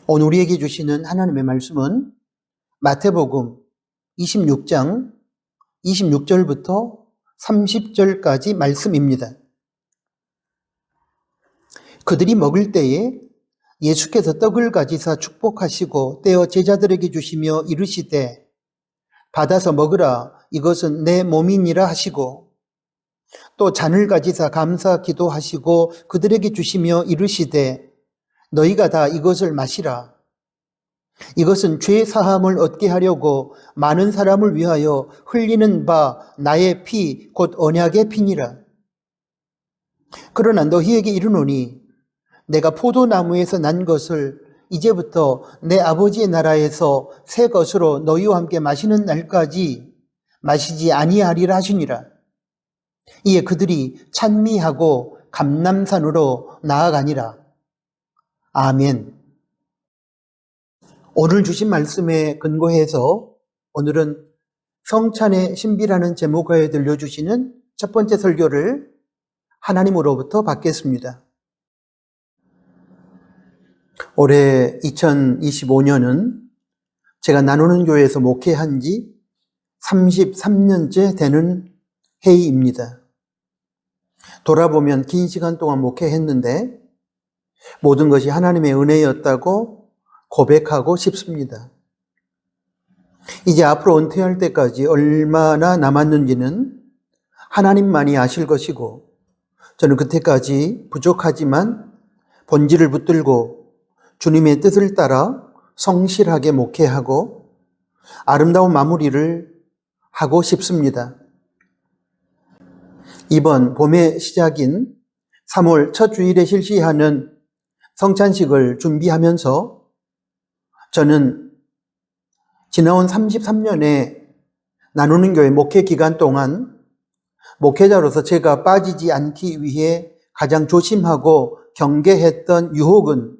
오늘 우리에게 주시는 하나님의 말씀은 마태복음 26장 26절부터 30절까지 말씀입니다. 그들이 먹을 때에 예수께서 떡을 가지사 축복하시고 떼어 제자들에게 주시며 이르시되 받아서 먹으라, 이것은 내 몸이니라 하시고, 또 잔을 가지사 감사 기도하시고 그들에게 주시며 이르시되 너희가 다 이것을 마시라. 이것은 죄 사함을 얻게 하려고 많은 사람을 위하여 흘리는 바 나의 피 곧 언약의 피니라. 그러나 너희에게 이르노니 내가 포도나무에서 난 것을 이제부터 내 아버지의 나라에서 새 것으로 너희와 함께 마시는 날까지 마시지 아니하리라 하시니라. 이에 그들이 찬미하고 감람산으로 나아가니라. 아멘. 오늘 주신 말씀에 근거해서 오늘은 성찬의 신비라는 제목하에 들려주시는 첫 번째 설교를 하나님으로부터 받겠습니다. 올해 2025년은 제가 나누는 교회에서 목회한 지 33년째 되는 해입니다. 돌아보면 긴 시간 동안 목회했는데 모든 것이 하나님의 은혜였다고 고백하고 싶습니다. 이제 앞으로 은퇴할 때까지 얼마나 남았는지는 하나님만이 아실 것이고, 저는 그때까지 부족하지만 본질을 붙들고 주님의 뜻을 따라 성실하게 목회하고 아름다운 마무리를 하고 싶습니다. 이번 봄의 시작인 3월 첫 주일에 실시하는 성찬식을 준비하면서 저는 지나온 33년의 나누는 교회 목회 기간 동안 목회자로서 제가 빠지지 않기 위해 가장 조심하고 경계했던 유혹은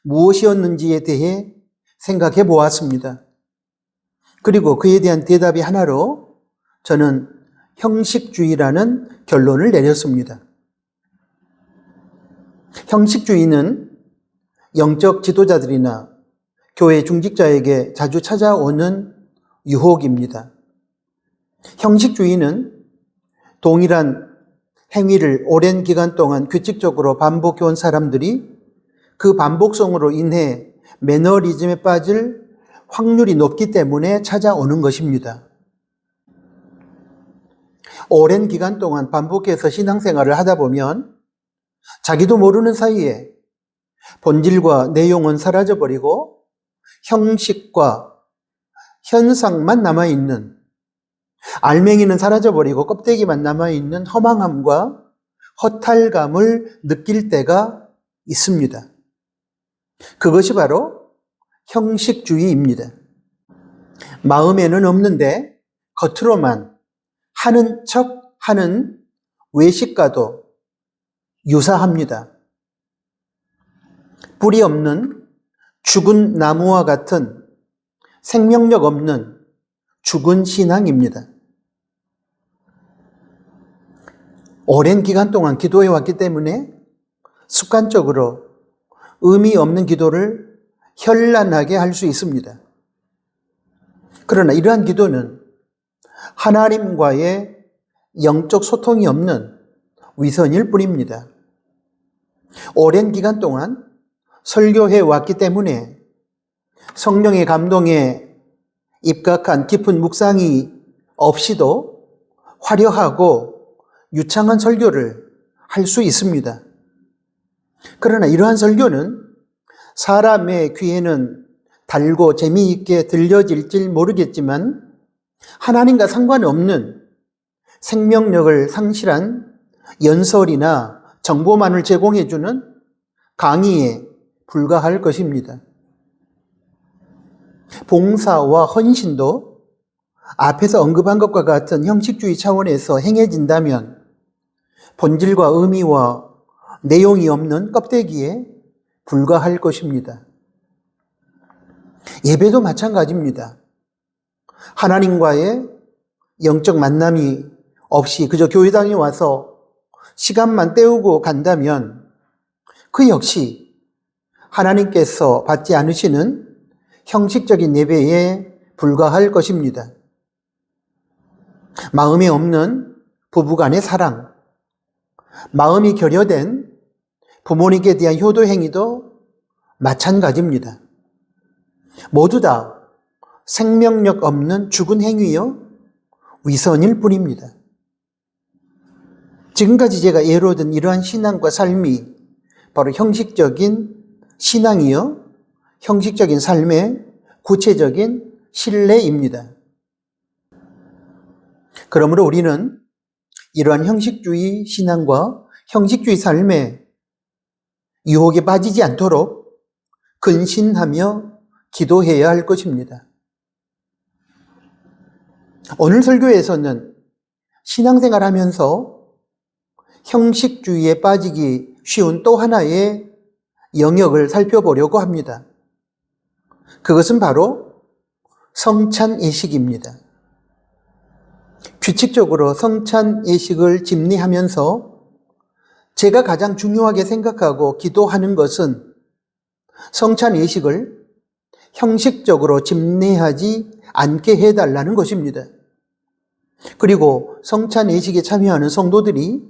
무엇이었는지에 대해 생각해 보았습니다. 그리고 그에 대한 대답이 하나로 저는 형식주의라는 결론을 내렸습니다. 형식주의는 영적 지도자들이나 교회 중직자에게 자주 찾아오는 유혹입니다. 형식주의는 동일한 행위를 오랜 기간 동안 규칙적으로 반복해온 사람들이 그 반복성으로 인해 매너리즘에 빠질 확률이 높기 때문에 찾아오는 것입니다. 오랜 기간 동안 반복해서 신앙생활을 하다 보면 자기도 모르는 사이에 본질과 내용은 사라져버리고 형식과 현상만 남아있는, 알맹이는 사라져버리고 껍데기만 남아있는 허망함과 허탈감을 느낄 때가 있습니다. 그것이 바로 형식주의입니다. 마음에는 없는데 겉으로만 하는 척 하는 외식과도 유사합니다. 뿌리 없는 죽은 나무와 같은 생명력 없는 죽은 신앙입니다. 오랜 기간 동안 기도해 왔기 때문에 습관적으로 의미 없는 기도를 현란하게 할 수 있습니다. 그러나 이러한 기도는 하나님과의 영적 소통이 없는 위선일 뿐입니다. 오랜 기간 동안 설교해 왔기 때문에 성령의 감동에 입각한 깊은 묵상이 없이도 화려하고 유창한 설교를 할 수 있습니다. 그러나 이러한 설교는 사람의 귀에는 달고 재미있게 들려질지 모르겠지만 하나님과 상관없는 생명력을 상실한 연설이나 정보만을 제공해주는 강의에 불과할 것입니다. 봉사와 헌신도 앞에서 언급한 것과 같은 형식주의 차원에서 행해진다면 본질과 의미와 내용이 없는 껍데기에 불과할 것입니다. 예배도 마찬가지입니다. 하나님과의 영적 만남이 없이 그저 교회당에 와서 시간만 때우고 간다면 그 역시 하나님께서 받지 않으시는 형식적인 예배에 불과할 것입니다. 마음이 없는 부부간의 사랑, 마음이 결여된 부모님께 대한 효도 행위도 마찬가지입니다. 모두 다 생명력 없는 죽은 행위요, 위선일 뿐입니다. 지금까지 제가 예로 든 이러한 신앙과 삶이 바로 형식적인 신앙이요, 형식적인 삶의 구체적인 신뢰입니다. 그러므로 우리는 이러한 형식주의 신앙과 형식주의 삶에 유혹에 빠지지 않도록 근신하며 기도해야 할 것입니다. 오늘 설교에서는 신앙생활 하면서 형식주의에 빠지기 쉬운 또 하나의 영역을 살펴보려고 합니다. 그것은 바로 성찬 예식입니다. 규칙적으로 성찬 예식을 집례하면서 제가 가장 중요하게 생각하고 기도하는 것은 성찬 예식을 형식적으로 집례하지 않게 해달라는 것입니다. 그리고 성찬 예식에 참여하는 성도들이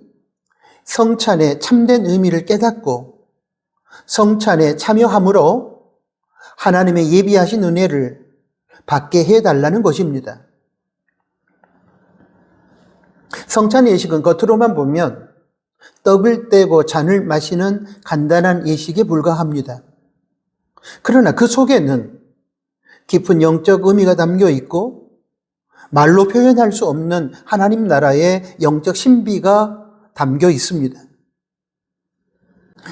성찬의 참된 의미를 깨닫고 성찬에 참여함으로 하나님의 예비하신 은혜를 받게 해달라는 것입니다. 성찬 예식은 겉으로만 보면 떡을 떼고 잔을 마시는 간단한 예식에 불과합니다. 그러나 그 속에는 깊은 영적 의미가 담겨 있고 말로 표현할 수 없는 하나님 나라의 영적 신비가 담겨 있습니다.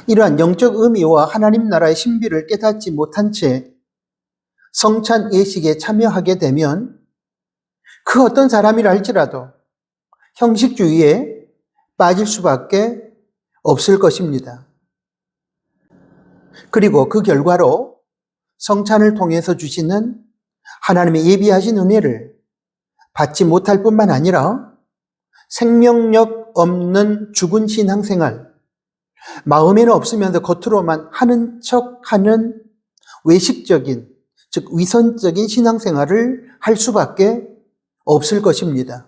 이러한 영적 의미와 하나님 나라의 신비를 깨닫지 못한 채 성찬 예식에 참여하게 되면 그 어떤 사람이라 할지라도 형식주의에 빠질 수밖에 없을 것입니다. 그리고 그 결과로 성찬을 통해서 주시는 하나님의 예비하신 은혜를 받지 못할 뿐만 아니라 생명력 없는 죽은 신앙생활, 마음에는 없으면서 겉으로만 하는 척하는 외식적인, 즉 위선적인 신앙생활을 할 수밖에 없을 것입니다.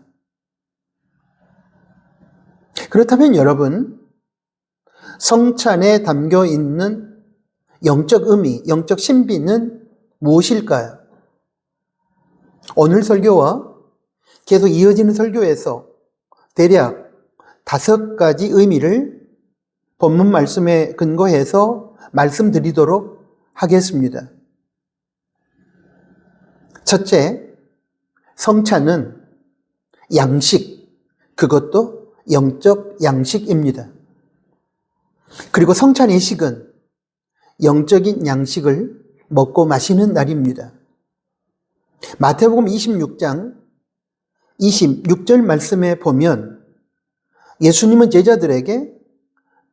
그렇다면 여러분, 성찬에 담겨 있는 영적 의미, 영적 신비는 무엇일까요? 오늘 설교와 계속 이어지는 설교에서 대략 5가지 의미를 본문 말씀에 근거해서 말씀드리도록 하겠습니다. 첫째, 성찬은 양식, 그것도 영적 양식입니다. 그리고 성찬 예식은 영적인 양식을 먹고 마시는 날입니다. 마태복음 26장 26절 말씀에 보면 예수님은 제자들에게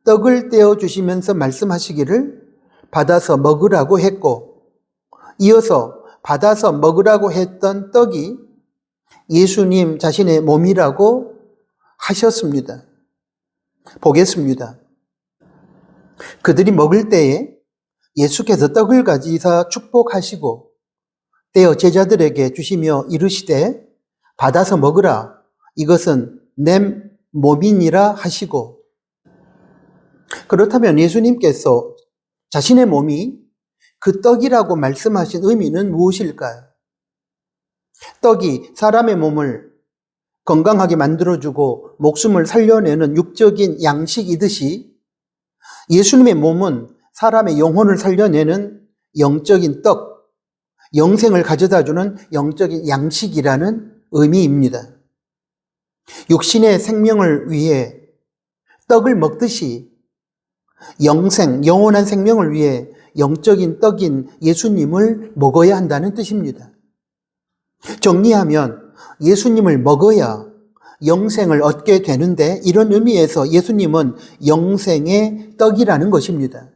떡을 떼어 주시면서 말씀하시기를 받아서 먹으라고 했고, 이어서 받아서 먹으라고 했던 떡이 예수님 자신의 몸이라고 하셨습니다. 보겠습니다. 그들이 먹을 때에 예수께서 떡을 가지사 축복하시고 떼어 제자들에게 주시며 이르시되 받아서 먹으라, 이것은 내 몸이니라 하시고, 그렇다면 예수님께서 자신의 몸이 그 떡이라고 말씀하신 의미는 무엇일까요? 떡이 사람의 몸을 건강하게 만들어주고 목숨을 살려내는 육적인 양식이듯이 예수님의 몸은 사람의 영혼을 살려내는 영적인 떡, 영생을 가져다주는 영적인 양식이라는 의미입니다. 육신의 생명을 위해 떡을 먹듯이 영생, 영원한 생명을 위해 영적인 떡인 예수님을 먹어야 한다는 뜻입니다. 정리하면 예수님을 먹어야 영생을 얻게 되는데, 이런 의미에서 예수님은 영생의 떡이라는 것입니다.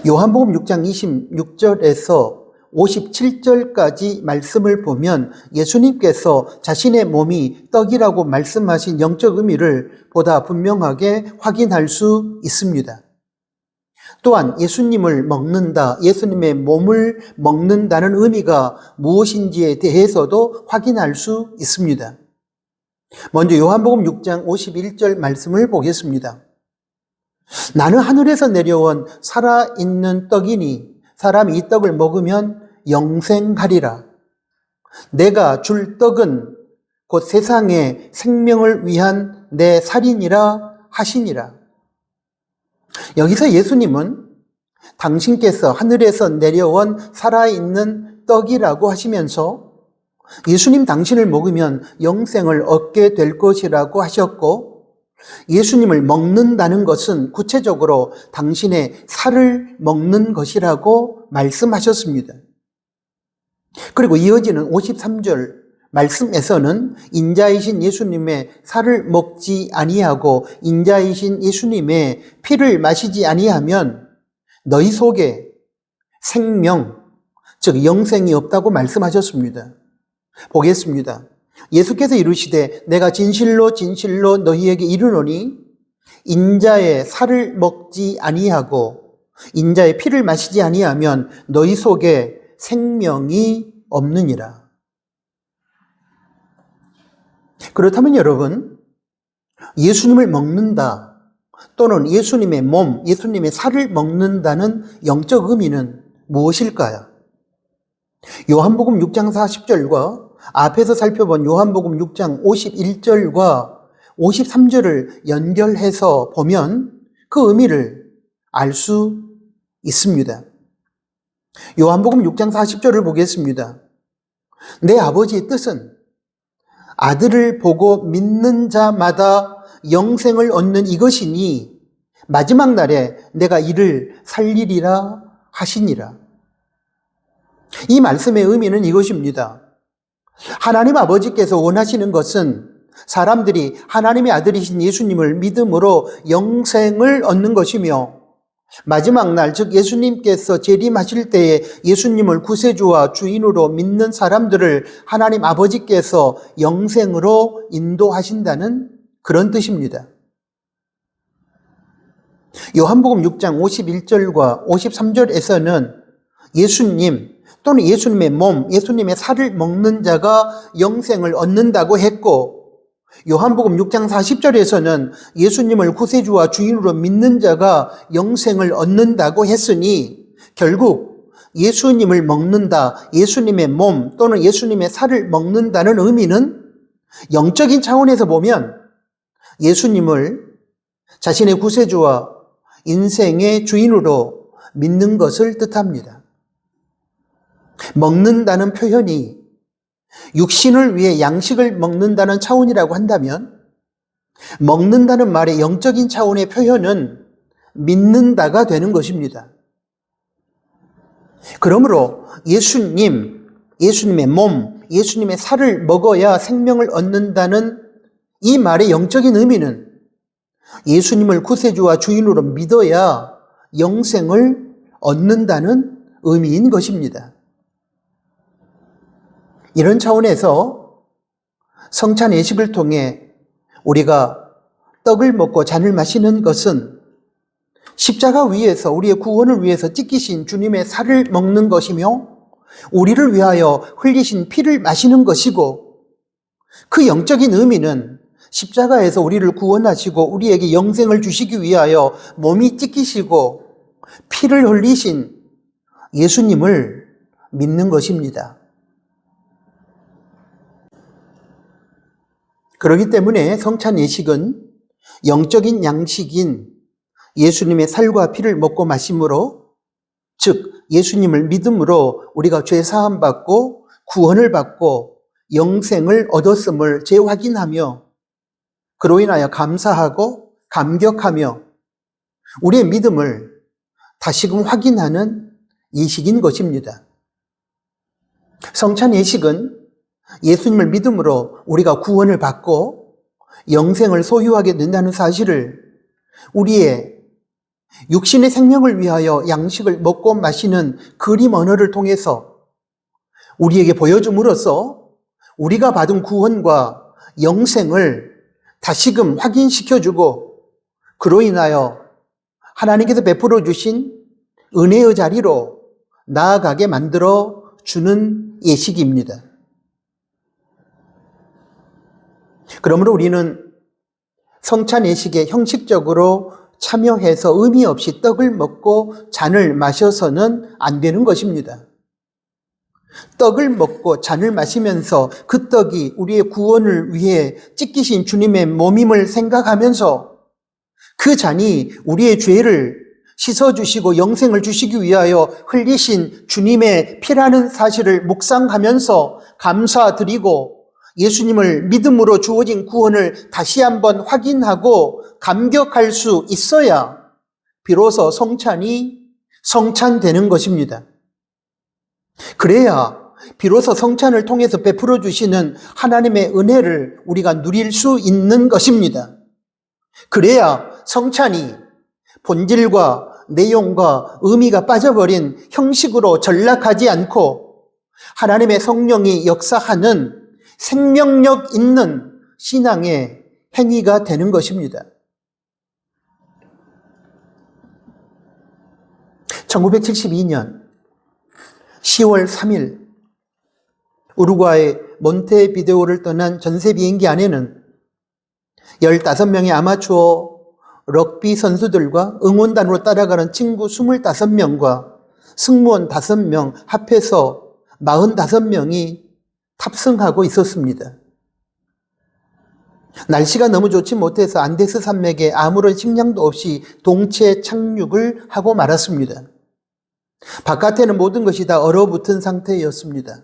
요한복음 6장 26절에서 57절까지 말씀을 보면 예수님께서 자신의 몸이 떡이라고 말씀하신 영적 의미를 보다 분명하게 확인할 수 있습니다. 또한 예수님을 먹는다, 예수님의 몸을 먹는다는 의미가 무엇인지에 대해서도 확인할 수 있습니다. 먼저 요한복음 6장 51절 말씀을 보겠습니다. 나는 하늘에서 내려온 살아있는 떡이니 사람이 이 떡을 먹으면 영생하리라. 내가 줄 떡은 곧 세상의 생명을 위한 내 살이니라 하시니라. 여기서 예수님은 당신께서 하늘에서 내려온 살아있는 떡이라고 하시면서 예수님 당신을 먹으면 영생을 얻게 될 것이라고 하셨고, 예수님을 먹는다는 것은 구체적으로 당신의 살을 먹는 것이라고 말씀하셨습니다. 그리고 이어지는 53절 말씀에서는 인자이신 예수님의 살을 먹지 아니하고 인자이신 예수님의 피를 마시지 아니하면 너희 속에 생명, 즉 영생이 없다고 말씀하셨습니다. 보겠습니다. 예수께서 이르시되 내가 진실로 진실로 너희에게 이르노니 인자의 살을 먹지 아니하고 인자의 피를 마시지 아니하면 너희 속에 생명이 없느니라. 그렇다면 여러분, 예수님을 먹는다 또는 예수님의 몸, 예수님의 살을 먹는다는 영적 의미는 무엇일까요? 요한복음 6장 40절과 앞에서 살펴본 요한복음 6장 51절과 53절을 연결해서 보면 그 의미를 알 수 있습니다. 요한복음 6장 40절을 보겠습니다. 내 아버지의 뜻은 아들을 보고 믿는 자마다 영생을 얻는 이것이니 마지막 날에 내가 이를 살리리라 하시니라. 이 말씀의 의미는 이것입니다. 하나님 아버지께서 원하시는 것은 사람들이 하나님의 아들이신 예수님을 믿음으로 영생을 얻는 것이며, 마지막 날, 즉 예수님께서 재림하실 때에 예수님을 구세주와 주인으로 믿는 사람들을 하나님 아버지께서 영생으로 인도하신다는 그런 뜻입니다. 요한복음 6장 51절과 53절에서는 예수님 또는 예수님의 몸, 예수님의 살을 먹는 자가 영생을 얻는다고 했고, 요한복음 6장 40절에서는 예수님을 구세주와 주인으로 믿는 자가 영생을 얻는다고 했으니 결국 예수님을 먹는다, 예수님의 몸 또는 예수님의 살을 먹는다는 의미는 영적인 차원에서 보면 예수님을 자신의 구세주와 인생의 주인으로 믿는 것을 뜻합니다. 먹는다는 표현이 육신을 위해 양식을 먹는다는 차원이라고 한다면, 먹는다는 말의 영적인 차원의 표현은 믿는다가 되는 것입니다. 그러므로 예수님, 예수님의 몸, 예수님의 살을 먹어야 생명을 얻는다는 이 말의 영적인 의미는 예수님을 구세주와 주인으로 믿어야 영생을 얻는다는 의미인 것입니다. 이런 차원에서 성찬 예식을 통해 우리가 떡을 먹고 잔을 마시는 것은 십자가 위에서 우리의 구원을 위해서 찢기신 주님의 살을 먹는 것이며, 우리를 위하여 흘리신 피를 마시는 것이고, 그 영적인 의미는 십자가에서 우리를 구원하시고 우리에게 영생을 주시기 위하여 몸이 찢기시고 피를 흘리신 예수님을 믿는 것입니다. 그렇기 때문에 성찬 예식은 영적인 양식인 예수님의 살과 피를 먹고 마심으로, 즉 예수님을 믿음으로 우리가 죄 사함 받고 구원을 받고 영생을 얻었음을 재확인하며 그로 인하여 감사하고 감격하며 우리의 믿음을 다시금 확인하는 예식인 것입니다. 성찬 예식은 예수님을 믿음으로 우리가 구원을 받고 영생을 소유하게 된다는 사실을 우리의 육신의 생명을 위하여 양식을 먹고 마시는 그림 언어를 통해서 우리에게 보여줌으로써 우리가 받은 구원과 영생을 다시금 확인시켜주고, 그로 인하여 하나님께서 베풀어 주신 은혜의 자리로 나아가게 만들어 주는 예식입니다. 그러므로 우리는 성찬 예식에 형식적으로 참여해서 의미 없이 떡을 먹고 잔을 마셔서는 안 되는 것입니다. 떡을 먹고 잔을 마시면서 그 떡이 우리의 구원을 위해 찢기신 주님의 몸임을 생각하면서 그 잔이 우리의 죄를 씻어주시고 영생을 주시기 위하여 흘리신 주님의 피라는 사실을 묵상하면서 감사드리고 예수님을 믿음으로 주어진 구원을 다시 한번 확인하고 감격할 수 있어야 비로소 성찬이 성찬되는 것입니다. 그래야 비로소 성찬을 통해서 베풀어 주시는 하나님의 은혜를 우리가 누릴 수 있는 것입니다. 그래야 성찬이 본질과 내용과 의미가 빠져버린 형식으로 전락하지 않고 하나님의 성령이 역사하는 생명력 있는 신앙의 행위가 되는 것입니다. 1972년 10월 3일 우루과이 몬테비데오를 떠난 전세 비행기 안에는 15명의 아마추어 럭비 선수들과 응원단으로 따라가는 친구 25명과 승무원 5명 합해서 45명이 탑승하고 있었습니다. 날씨가 너무 좋지 못해서 안데스 산맥에 아무런 식량도 없이 동체 착륙을 하고 말았습니다. 바깥에는 모든 것이 다 얼어붙은 상태였습니다.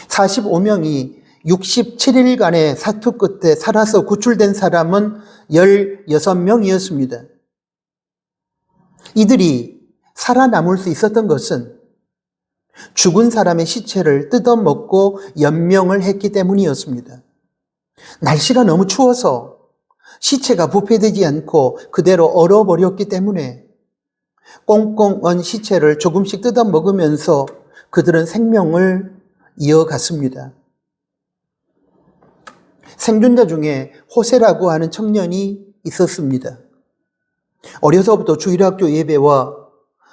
45명이 67일간의 사투 끝에 살아서 구출된 사람은 16명이었습니다. 이들이 살아남을 수 있었던 것은 죽은 사람의 시체를 뜯어먹고 연명을 했기 때문이었습니다. 날씨가 너무 추워서 시체가 부패되지 않고 그대로 얼어버렸기 때문에 꽁꽁 언 시체를 조금씩 뜯어먹으면서 그들은 생명을 이어갔습니다. 생존자 중에 호세라고 하는 청년이 있었습니다. 어려서부터 주일학교 예배와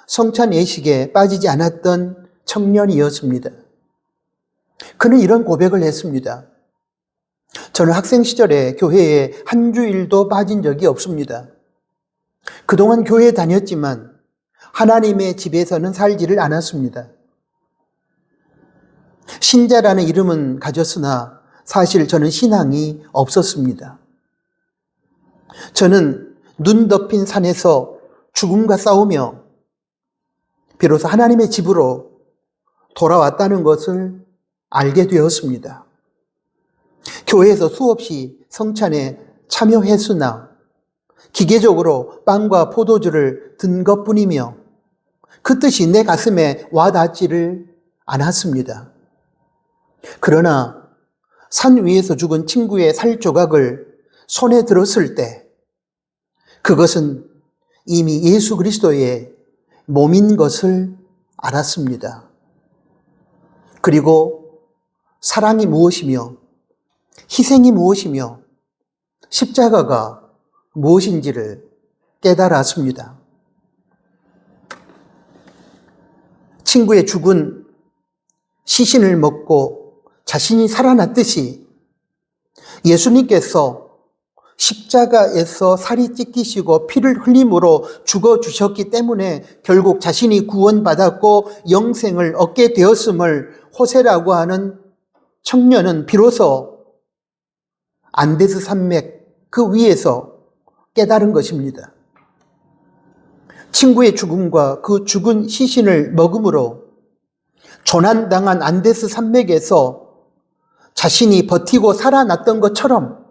성찬 예식에 빠지지 않았던 청년이었습니다. 그는 이런 고백을 했습니다. 저는 학생 시절에 교회에 한 주일도 빠진 적이 없습니다. 그동안 교회에 다녔지만 하나님의 집에서는 살지를 않았습니다. 신자라는 이름은 가졌으나 사실 저는 신앙이 없었습니다. 저는 눈 덮인 산에서 죽음과 싸우며 비로소 하나님의 집으로 돌아왔다는 것을 알게 되었습니다. 교회에서 수없이 성찬에 참여했으나 기계적으로 빵과 포도주를 든 것뿐이며 그 뜻이 내 가슴에 와닿지를 않았습니다. 그러나 산 위에서 죽은 친구의 살 조각을 손에 들었을 때 그것은 이미 예수 그리스도의 몸인 것을 알았습니다. 그리고 사랑이 무엇이며 희생이 무엇이며 십자가가 무엇인지를 깨달았습니다. 친구의 죽은 시신을 먹고 자신이 살아났듯이 예수님께서 십자가에서 살이 찢기시고 피를 흘림으로 죽어주셨기 때문에 결국 자신이 구원받았고 영생을 얻게 되었음을 호세라고 하는 청년은 비로소 안데스 산맥 그 위에서 깨달은 것입니다. 친구의 죽음과 그 죽은 시신을 먹음으로 조난당한 안데스 산맥에서 자신이 버티고 살아났던 것처럼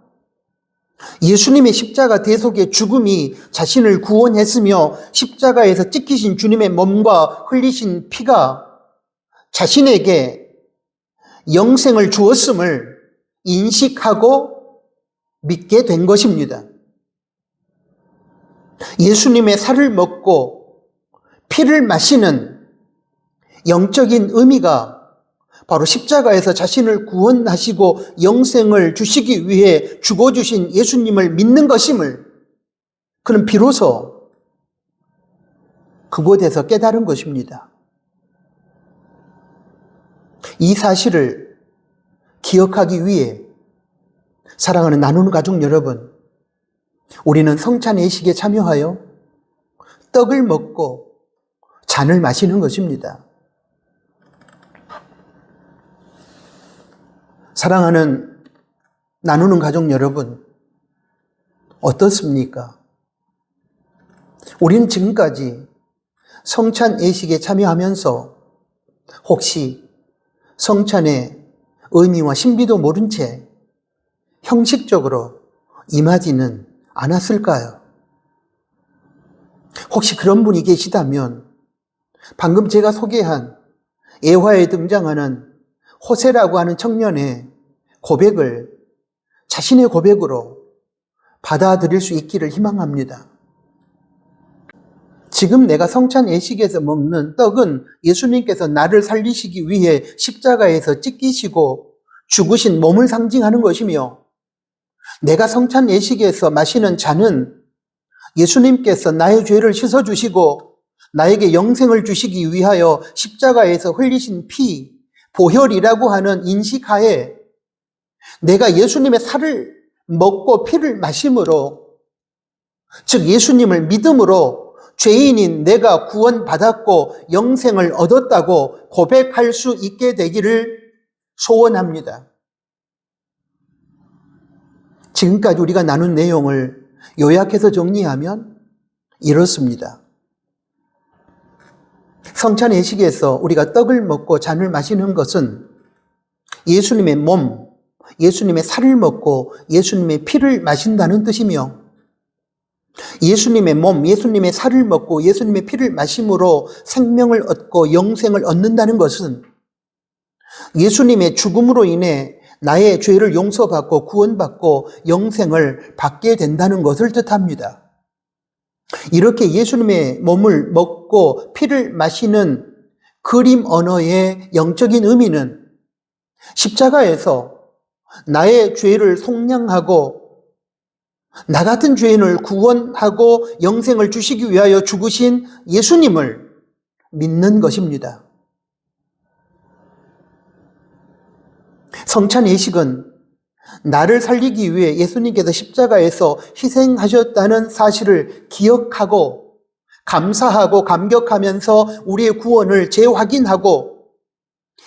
예수님의 십자가 대속의 죽음이 자신을 구원했으며 십자가에서 찢기신 주님의 몸과 흘리신 피가 자신에게 영생을 주었음을 인식하고 믿게 된 것입니다. 예수님의 살을 먹고 피를 마시는 영적인 의미가 바로 십자가에서 자신을 구원하시고 영생을 주시기 위해 죽어주신 예수님을 믿는 것임을 그는 비로소 그곳에서 깨달은 것입니다. 이 사실을 기억하기 위해 사랑하는 나누는 가족 여러분, 우리는 성찬 예식에 참여하여 떡을 먹고 잔을 마시는 것입니다. 사랑하는 나누는 가족 여러분, 어떻습니까? 우리는 지금까지 성찬 예식에 참여하면서 혹시 성찬의 의미와 신비도 모른 채 형식적으로 임하지는 않았을까요? 혹시 그런 분이 계시다면 방금 제가 소개한 예화에 등장하는 호세라고 하는 청년의 고백을 자신의 고백으로 받아들일 수 있기를 희망합니다. 지금 내가 성찬 예식에서 먹는 떡은 예수님께서 나를 살리시기 위해 십자가에서 찢기시고 죽으신 몸을 상징하는 것이며, 내가 성찬 예식에서 마시는 잔은 예수님께서 나의 죄를 씻어주시고 나에게 영생을 주시기 위하여 십자가에서 흘리신 피, 보혈이라고 하는 인식하에 내가 예수님의 살을 먹고 피를 마심으로, 즉 예수님을 믿음으로 죄인인 내가 구원받았고 영생을 얻었다고 고백할 수 있게 되기를 소원합니다. 지금까지 우리가 나눈 내용을 요약해서 정리하면 이렇습니다. 성찬 예식에서 우리가 떡을 먹고 잔을 마시는 것은 예수님의 몸, 예수님의 살을 먹고 예수님의 피를 마신다는 뜻이며, 예수님의 몸, 예수님의 살을 먹고 예수님의 피를 마심으로 생명을 얻고 영생을 얻는다는 것은 예수님의 죽음으로 인해 나의 죄를 용서받고 구원받고 영생을 받게 된다는 것을 뜻합니다. 이렇게 예수님의 몸을 먹고 피를 마시는 그림 언어의 영적인 의미는 십자가에서 나의 죄를 속량하고 나 같은 죄인을 구원하고 영생을 주시기 위하여 죽으신 예수님을 믿는 것입니다. 성찬 예식은 나를 살리기 위해 예수님께서 십자가에서 희생하셨다는 사실을 기억하고 감사하고 감격하면서 우리의 구원을 재확인하고,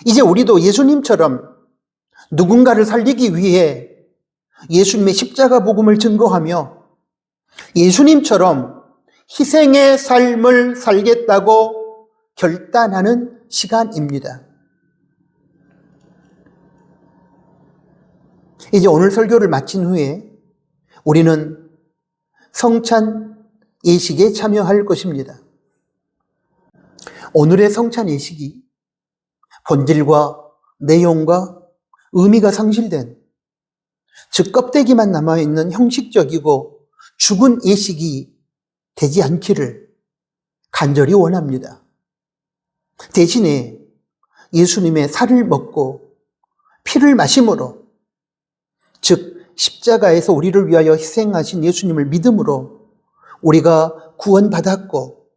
이제 우리도 예수님처럼 누군가를 살리기 위해 예수님의 십자가 복음을 증거하며 예수님처럼 희생의 삶을 살겠다고 결단하는 시간입니다. 이제 오늘 설교를 마친 후에 우리는 성찬 예식에 참여할 것입니다. 오늘의 성찬 예식이 본질과 내용과 의미가 상실된, 즉 껍데기만 남아있는 형식적이고 죽은 예식이 되지 않기를 간절히 원합니다. 대신에 예수님의 살을 먹고 피를 마심으로, 즉 십자가에서 우리를 위하여 희생하신 예수님을 믿음으로 우리가 구원받았고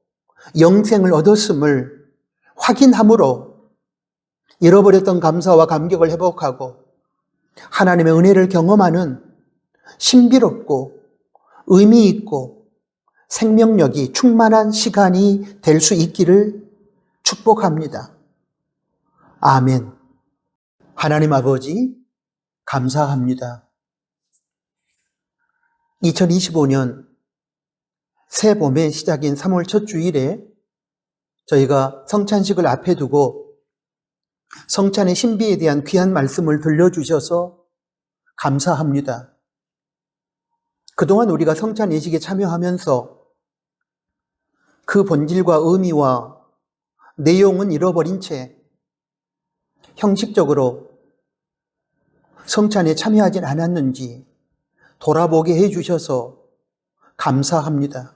영생을 얻었음을 확인함으로 잃어버렸던 감사와 감격을 회복하고 하나님의 은혜를 경험하는 신비롭고 의미 있고 생명력이 충만한 시간이 될 수 있기를 축복합니다. 아멘. 하나님 아버지, 감사합니다. 2025년 새 봄의 시작인 3월 첫 주일에 저희가 성찬식을 앞에 두고 성찬의 신비에 대한 귀한 말씀을 들려주셔서 감사합니다. 그동안 우리가 성찬 예식에 참여하면서 그 본질과 의미와 내용은 잃어버린 채 형식적으로 성찬에 참여하진 않았는지 돌아보게 해주셔서 감사합니다.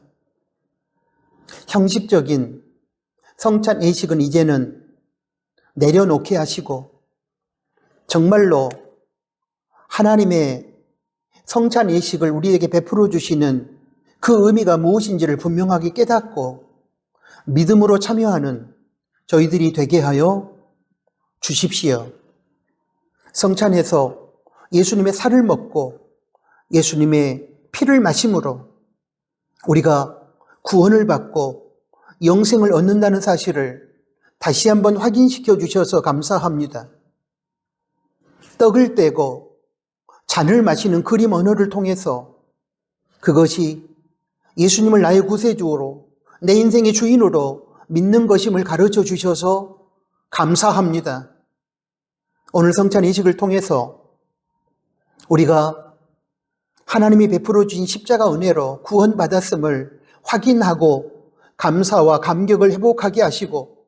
형식적인 성찬 예식은 이제는 내려놓게 하시고 정말로 하나님의 성찬 예식을 우리에게 베풀어 주시는 그 의미가 무엇인지를 분명하게 깨닫고 믿음으로 참여하는 저희들이 되게 하여 주십시오. 성찬에서 예수님의 살을 먹고 예수님의 피를 마심으로 우리가 구원을 받고 영생을 얻는다는 사실을 다시 한번 확인시켜 주셔서 감사합니다. 떡을 떼고 잔을 마시는 그림 언어를 통해서 그것이 예수님을 나의 구세주로 내 인생의 주인으로 믿는 것임을 가르쳐 주셔서 감사합니다. 오늘 성찬 예식을 통해서 우리가 하나님이 베풀어 주신 십자가 은혜로 구원받았음을 확인하고 감사와 감격을 회복하게 하시고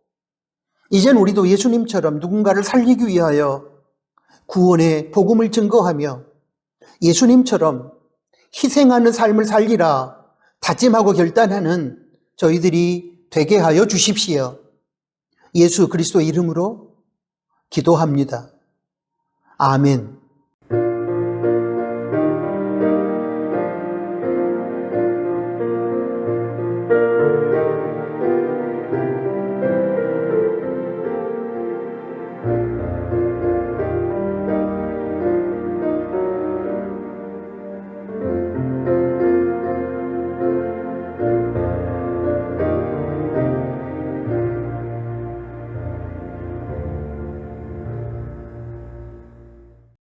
이젠 우리도 예수님처럼 누군가를 살리기 위하여 구원의 복음을 증거하며 예수님처럼 희생하는 삶을 살리라 다짐하고 결단하는 저희들이 되게 하여 주십시오. 예수 그리스도의 이름으로 기도합니다. 아멘.